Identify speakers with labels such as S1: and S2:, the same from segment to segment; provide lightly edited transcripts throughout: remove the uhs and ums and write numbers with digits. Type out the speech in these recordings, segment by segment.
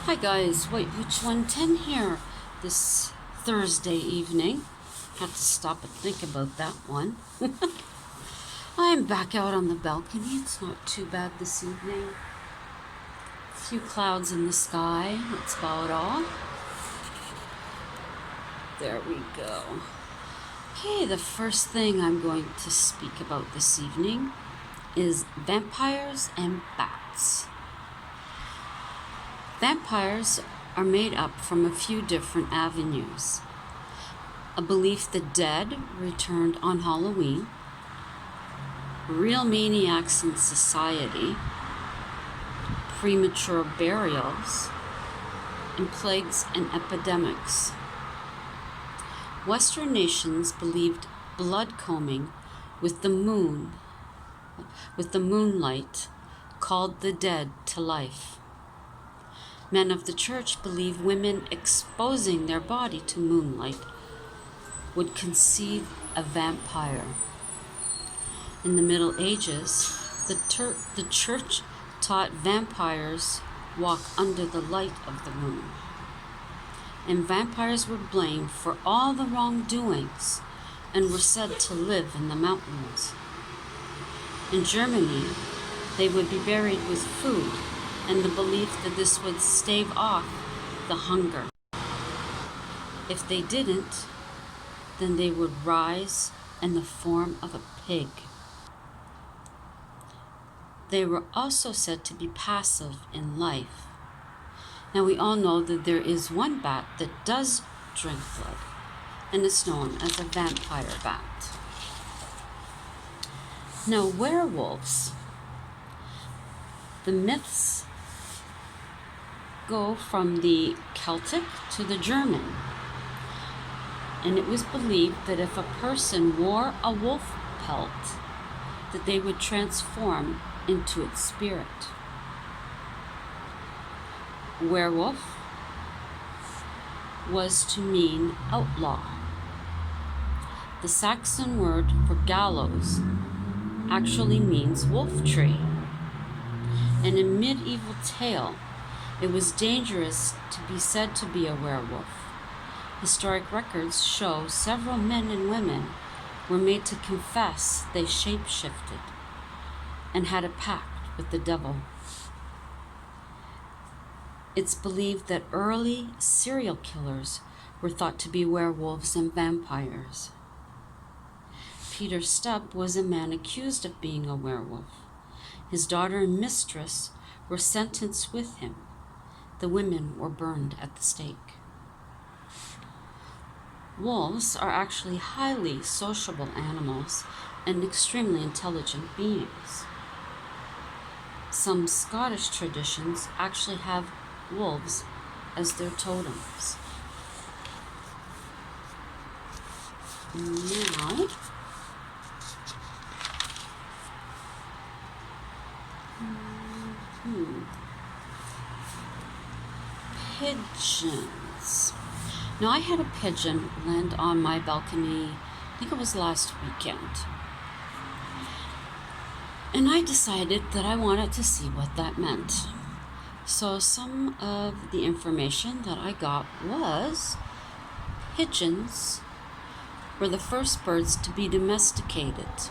S1: Hi guys, wait, which one? 10 here this Thursday evening. Had to stop and think about that one. I'm back out on the balcony. It's not too bad this evening. A few clouds in the sky. That's about all. There we go. Okay, the first thing I'm going to speak about this evening is vampires and bats. Vampires are made up from a few different avenues. A belief the dead returned on Halloween, real maniacs in society, premature burials, and plagues and epidemics. Western nations believed blood combing with the moonlight, called the dead to life. Men of the church believe women exposing their body to moonlight would conceive a vampire. In the Middle Ages, the church taught vampires walk under the light of the moon, and vampires were blamed for all the wrongdoings and were said to live in the mountains. In Germany, they would be buried with food, and the belief that this would stave off the hunger. If they didn't, then they would rise in the form of a pig. They were also said to be passive in life. Now we all know that there is one bat that does drink blood, and it's known as a vampire bat. Now werewolves. The myths go from the Celtic to the German, and it was believed that if a person wore a wolf pelt, that they would transform into its spirit. Werewolf was to mean outlaw. The Saxon word for gallows actually means wolf tree. In a medieval tale, it was dangerous to be said to be a werewolf. Historic records show several men and women were made to confess they shape-shifted and had a pact with the devil. It's believed that early serial killers were thought to be werewolves and vampires. Peter Stubb was a man accused of being a werewolf. His daughter and mistress were sentenced with him. The women were burned at the stake. Wolves are actually highly sociable animals and extremely intelligent beings. Some Scottish traditions actually have wolves as their totems. Now, pigeons. Now, I had a pigeon land on my balcony, I think it was last weekend. And I decided that I wanted to see what that meant. So some of the information that I got was pigeons were the first birds to be domesticated.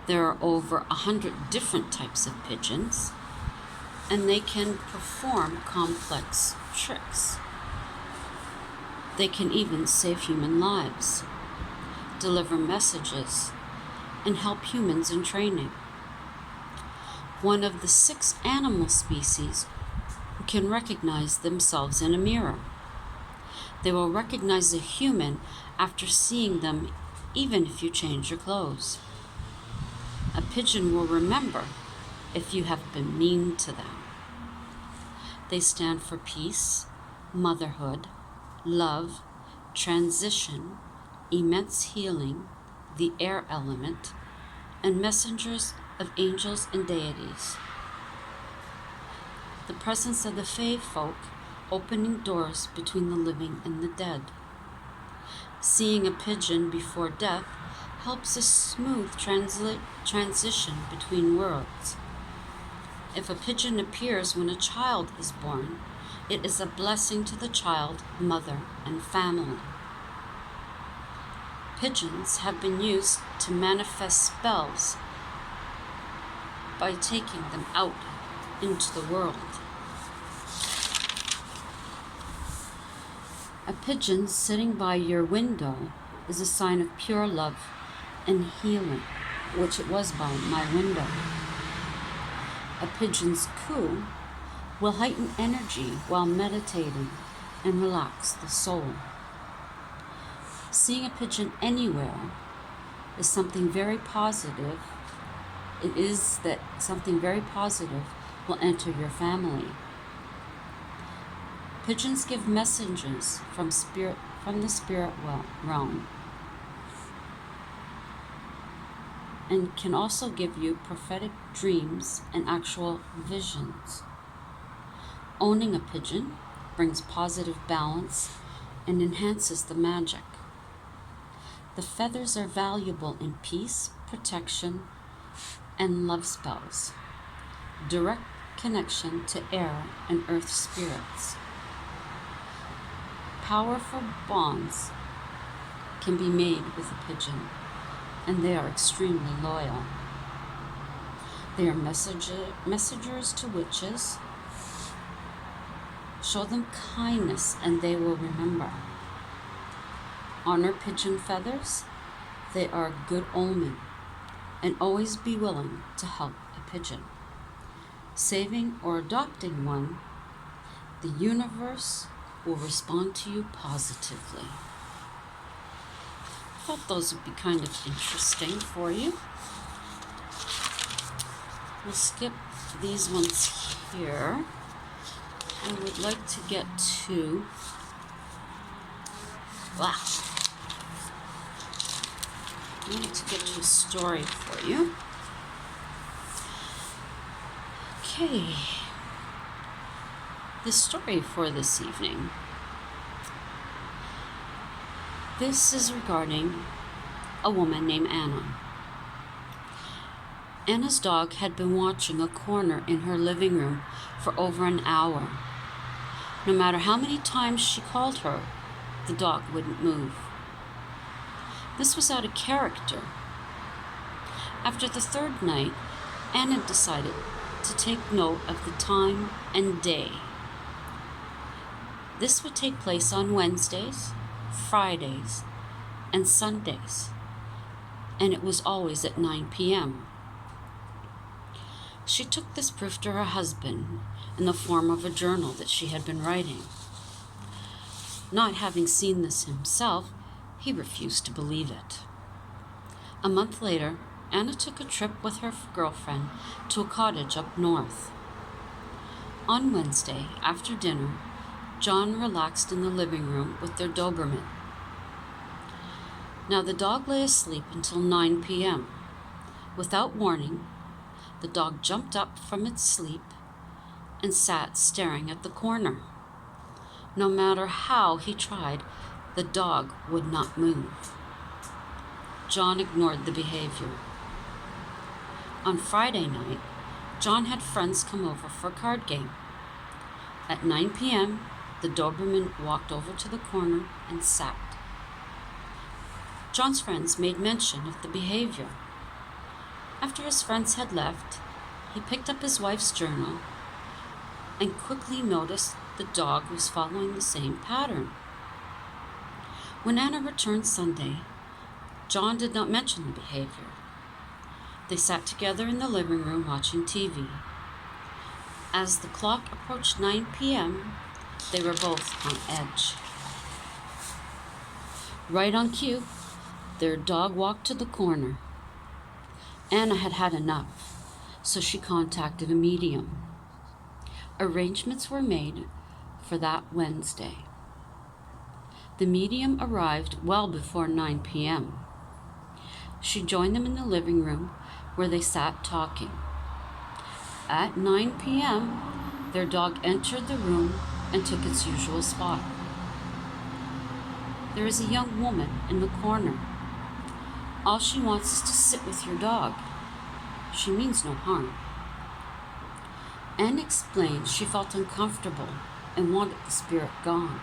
S1: There are over 100 different types of pigeons, and they can perform complex tricks. They can even save human lives, deliver messages, and help humans in training. One of the 6 animal species who can recognize themselves in a mirror. They will recognize a human after seeing them, even if you change your clothes. A pigeon will remember if you have been mean to them. They stand for peace, motherhood, love, transition, immense healing, the air element, and messengers of angels and deities. The presence of the Fae folk opening doors between the living and the dead. Seeing a pigeon before death helps a smooth transition between worlds. If a pigeon appears when a child is born, it is a blessing to the child, mother, and family. Pigeons have been used to manifest spells by taking them out into the world. A pigeon sitting by your window is a sign of pure love and healing, which it was by my window. A pigeon's coo will heighten energy while meditating and relax the soul. Seeing a pigeon anywhere is something very positive. It is that something very positive will enter your family. Pigeons give messages from the spirit realm, and can also give you prophetic dreams and actual visions. Owning a pigeon brings positive balance and enhances the magic. The feathers are valuable in peace, protection, and love spells. Direct connection to air and earth spirits. Powerful bonds can be made with a pigeon, and they are extremely loyal. They are messengers to witches. Show them kindness and they will remember. Honor pigeon feathers. They are a good omen, and always be willing to help a pigeon. Saving or adopting one, the universe will respond to you positively. I thought those would be kind of interesting for you. We'll skip these ones here. I would like to get to, I want to get to a story for you. Okay. The story for this evening. This is regarding a woman named Anna. Anna's dog had been watching a corner in her living room for over an hour. No matter how many times she called her, the dog wouldn't move. This was out of character. After the third night, Anna decided to take note of the time and day. This would take place on Wednesdays, Fridays, and Sundays, and it was always at 9 p.m. She took this proof to her husband in the form of a journal that she had been writing. Not having seen this himself, he refused to believe it. A month later, Anna took a trip with her girlfriend to a cottage up north. On Wednesday, after dinner, John relaxed in the living room with their Doberman. Now the dog lay asleep until 9 p.m. Without warning, the dog jumped up from its sleep and sat staring at the corner. No matter how he tried, the dog would not move. John ignored the behavior. On Friday night, John had friends come over for a card game. At 9 p.m., the Doberman walked over to the corner and sat. John's friends made mention of the behavior. After his friends had left, he picked up his wife's journal and quickly noticed the dog was following the same pattern. When Anna returned Sunday, John did not mention the behavior. They sat together in the living room watching TV. As the clock approached 9 p.m., they were both on edge. Right on cue, their dog walked to the corner. Anna had had enough, so she contacted a medium. Arrangements were made for that Wednesday. The medium arrived well before 9 p.m. She joined them in the living room where they sat talking. At 9 p.m., their dog entered the room and took its usual spot. There is a young woman in the corner. All she wants is to sit with your dog. She means no harm. Anne explained she felt uncomfortable and wanted the spirit gone.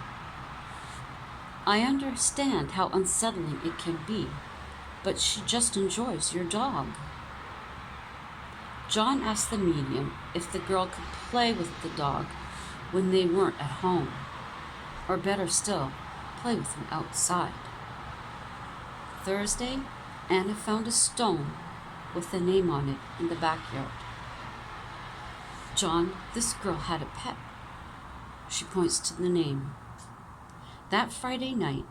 S1: I understand how unsettling it can be, but she just enjoys your dog. John asked the medium if the girl could play with the dog when they weren't at home, or better still, play with him outside. Thursday, Anna found a stone with a name on it in the backyard. John, this girl had a pet. She points to the name. That Friday night,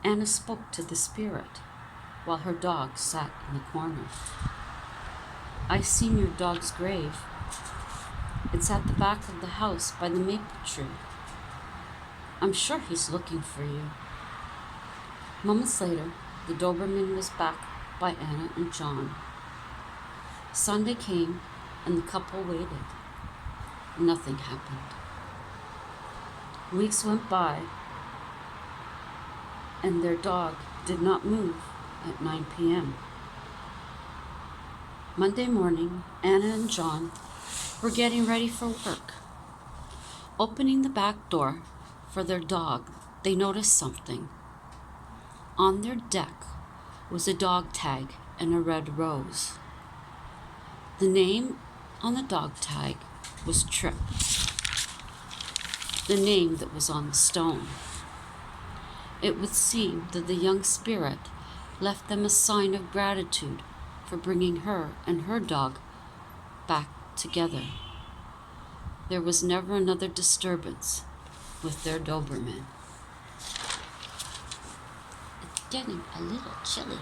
S1: Anna spoke to the spirit while her dog sat in the corner. I seen your dog's grave. It's at the back of the house by the maple tree. I'm sure he's looking for you. Moments later, the Doberman was back by Anna and John. Sunday came and the couple waited. Nothing happened. Weeks went by and their dog did not move at 9 p.m. Monday morning, Anna and John were getting ready for work. Opening the back door for their dog, they noticed something. On their deck was a dog tag and a red rose. The name on the dog tag was Trip, the name that was on the stone. It would seem that the young spirit left them a sign of gratitude for bringing her and her dog back together. There was never another disturbance with their Doberman. It's getting a little chilly.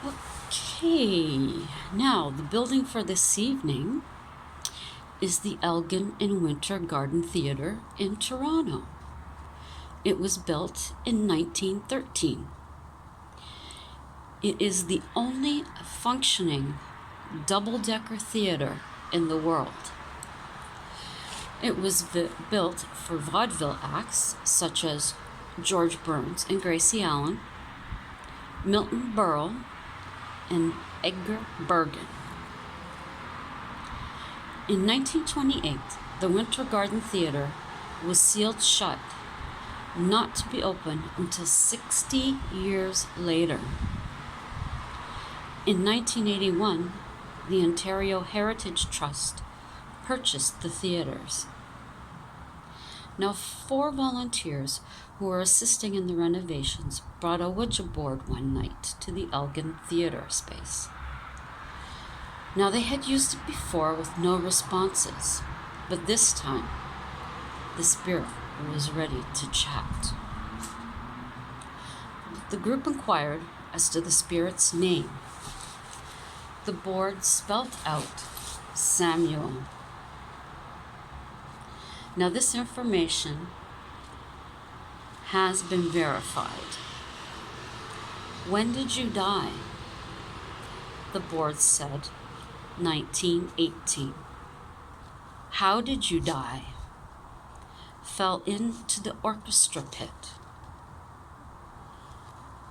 S1: Okay, now the building for this evening is the Elgin and Winter Garden Theatre in Toronto. It was built in 1913. It is the only functioning double-decker theater in the world. It was built for vaudeville acts such as George Burns and Gracie Allen, Milton Berle, and Edgar Bergen. In 1928, the Winter Garden Theatre was sealed shut, not to be opened until 60 years later. In 1981, the Ontario Heritage Trust purchased the theatres. Now, 4 volunteers who were assisting in the renovations brought a Ouija board one night to the Elgin Theatre space. Now, they had used it before with no responses, but this time, the spirit was ready to chat. The group inquired as to the spirit's name. The board spelt out Samuel. Now, this information has been verified. When did you die? The board said 1918. How did you die? Fell into the orchestra pit.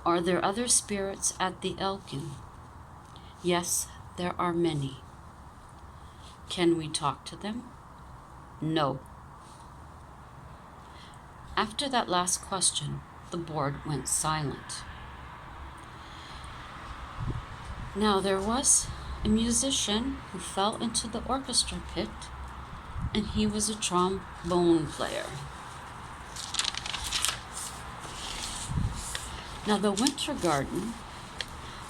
S1: Are there other spirits at the Elgin? Yes, there are many. Can we talk to them? No. After that last question, the board went silent. Now, there was a musician who fell into the orchestra pit, and he was a trombone player. Now, the Winter Garden,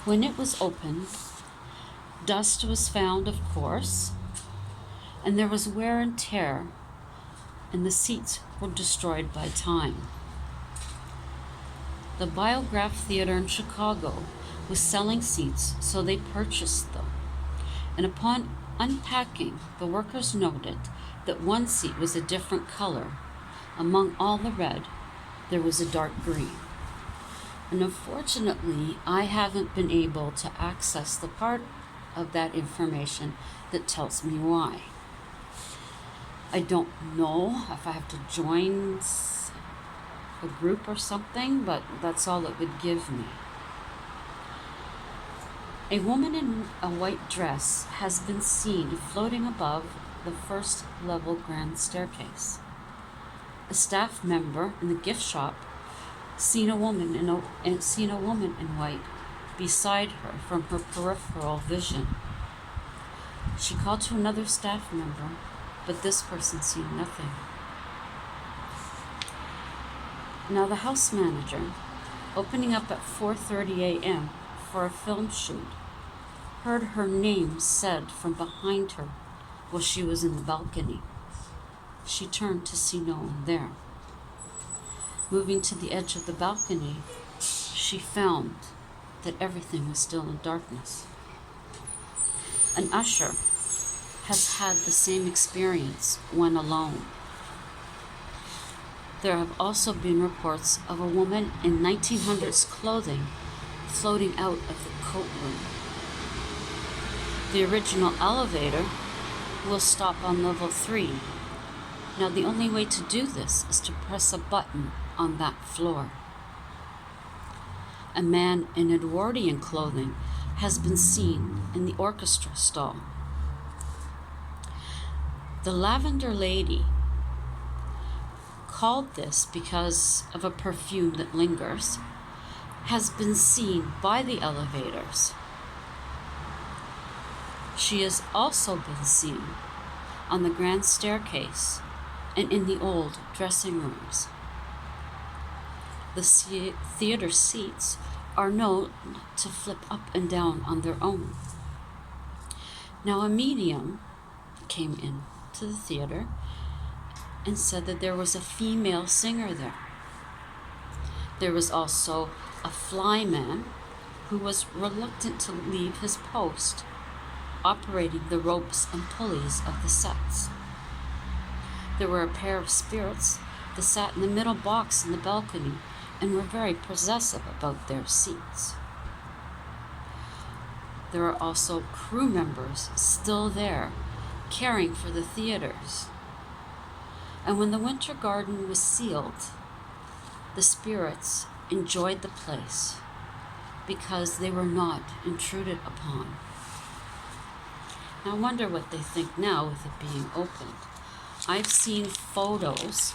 S1: when it was opened, dust was found, of course, and there was wear and tear, and the seats were destroyed by time. The Biograph Theater in Chicago was selling seats, so they purchased them. And upon unpacking, the workers noted that one seat was a different color. Among all the red, there was a dark green. And unfortunately, I haven't been able to access the part of that information that tells me why. I don't know if I have to join a group or something, but that's all it would give me. A woman in a white dress has been seen floating above the first level grand staircase. A staff member in the gift shop seen a woman in white beside her from her peripheral vision. She called to another staff member, but this person seen nothing. Now the house manager, opening up at 4:30 a.m. for a film shoot, heard her name said from behind her while she was in the balcony. She turned to see no one there. Moving to the edge of the balcony, she found that everything was still in darkness. An usher has had the same experience when alone. There have also been reports of a woman in 1900s clothing floating out of the coat room. The original elevator will stop on level 3. Now the only way to do this is to press a button on that floor. A man in Edwardian clothing has been seen in the orchestra stall. The Lavender Lady, called this because of a perfume that lingers, has been seen by the elevators. She has also been seen on the grand staircase and in the old dressing rooms. The theater seats are known to flip up and down on their own. Now a medium came in to the theater and said that there was a female singer there. There was also a flyman who was reluctant to leave his post, operating the ropes and pulleys of the sets. There were a pair of spirits that sat in the middle box in the balcony and were very possessive about their seats. There are also crew members still there, caring for the theaters. And when the Winter Garden was sealed, the spirits enjoyed the place because they were not intruded upon. Now I wonder what they think now with it being opened. I've seen photos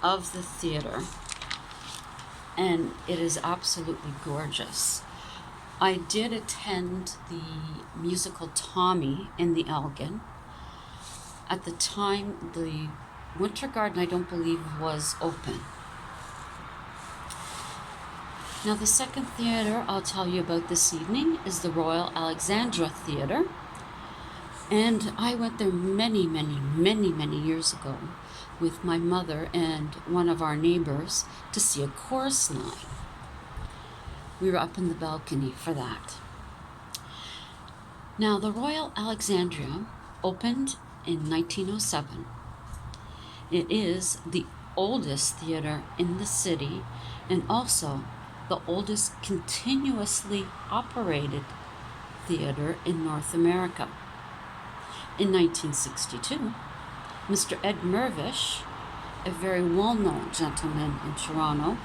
S1: of the theater, and it is absolutely gorgeous. I did attend the musical Tommy in the Elgin. At the time, the Winter Garden, I don't believe, was open. Now, the second theater I'll tell you about this evening is the Royal Alexandra Theater. And I went there many years ago with my mother and one of our neighbors to see a chorus line. We were up in the balcony for that. Now, the Royal Alexandria opened in 1907. It is the oldest theater in the city and also the oldest continuously operated theater in North America. In 1962, Mr. Ed Mirvish, a very well-known gentleman in Toronto,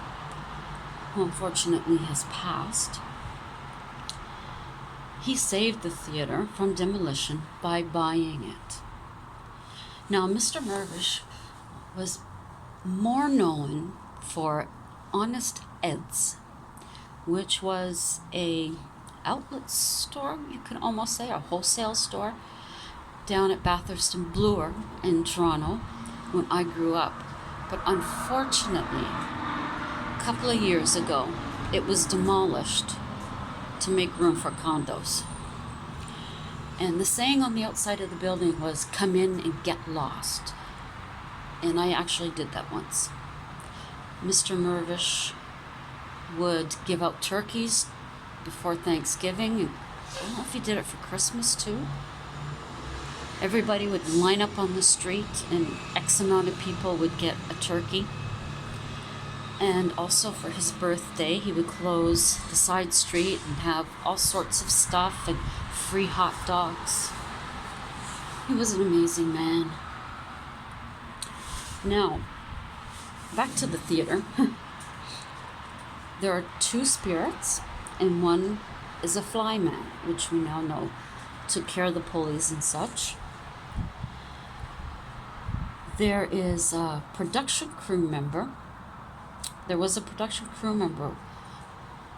S1: who unfortunately has passed, he saved the theater from demolition by buying it. Now, Mr. Mirvish was more known for Honest Ed's, which was a outlet store, you could almost say, a wholesale store, down at Bathurst and Bloor in Toronto when I grew up. But unfortunately, a couple of years ago, it was demolished to make room for condos. And the saying on the outside of the building was, "Come in and get lost." And I actually did that once. Mr. Mirvish would give out turkeys before Thanksgiving, and I don't know if he did it for Christmas too. Everybody would line up on the street and X amount of people would get a turkey. And also for his birthday, he would close the side street and have all sorts of stuff and free hot dogs. He was an amazing man. Now, back to the theater. There are two spirits and one is a flyman, which we now know took care of the pulleys and such. There is a production crew member. There was a production crew member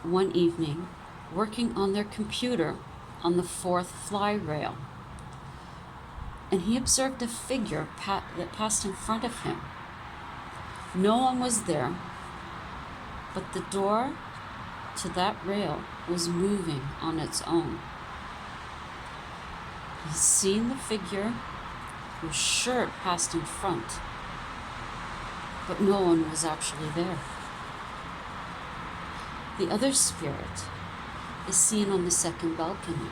S1: one evening working on their computer on the fourth fly rail, and he observed a figure that passed in front of him. No one was there, but the door to that rail was moving on its own. He's seen the figure whose shirt passed in front, but no one was actually there. The other spirit is seen on the second balcony,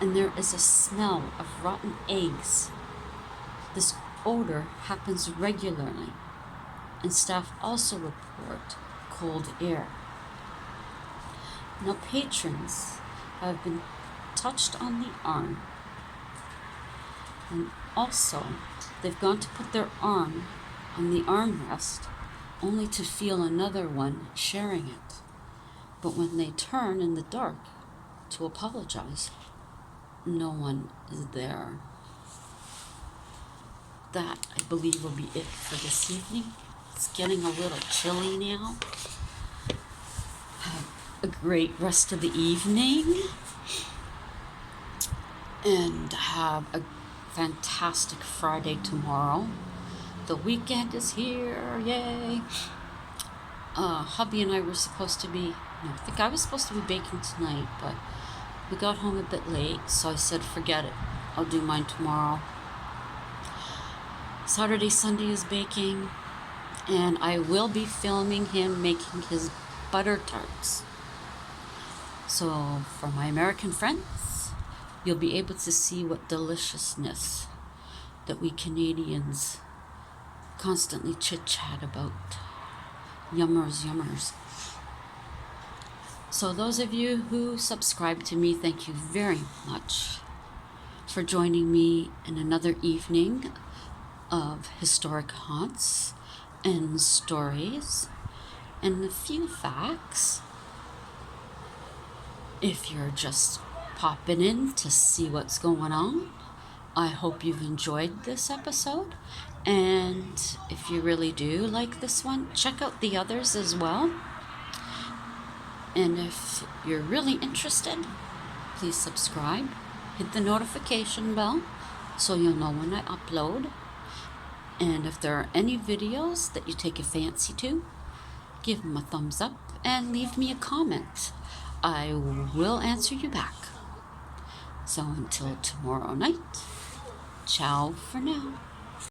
S1: and there is a smell of rotten eggs. This odor happens regularly, and staff also report cold air. Now, patrons have been touched on the arm, and also they've gone to put their arm on the armrest only to feel another one sharing it. But when they turn in the dark to apologize, no one is there. That, I believe, will be it for this evening. It's getting a little chilly now. Have a great rest of the evening, and have a fantastic Friday tomorrow. The weekend is here, yay! Hubby and I were supposed to be, I think I was supposed to be baking tonight, but we got home a bit late, so I said, forget it. I'll do mine tomorrow. Saturday, Sunday is baking, and I will be filming him making his butter tarts. So for my American friends, you'll be able to see what deliciousness that we Canadians constantly chit-chat about. Yummers, yummers. So those of you who subscribe to me, thank you very much for joining me in another evening of historic haunts and stories and a few facts. If you're just popping in to see what's going on, I hope you've enjoyed this episode. And if you really do like this one, check out the others as well. And if you're really interested, please subscribe. Hit the notification bell so you'll know when I upload. And if there are any videos that you take a fancy to, give them a thumbs up and leave me a comment. I will answer you back. So until tomorrow night, ciao for now.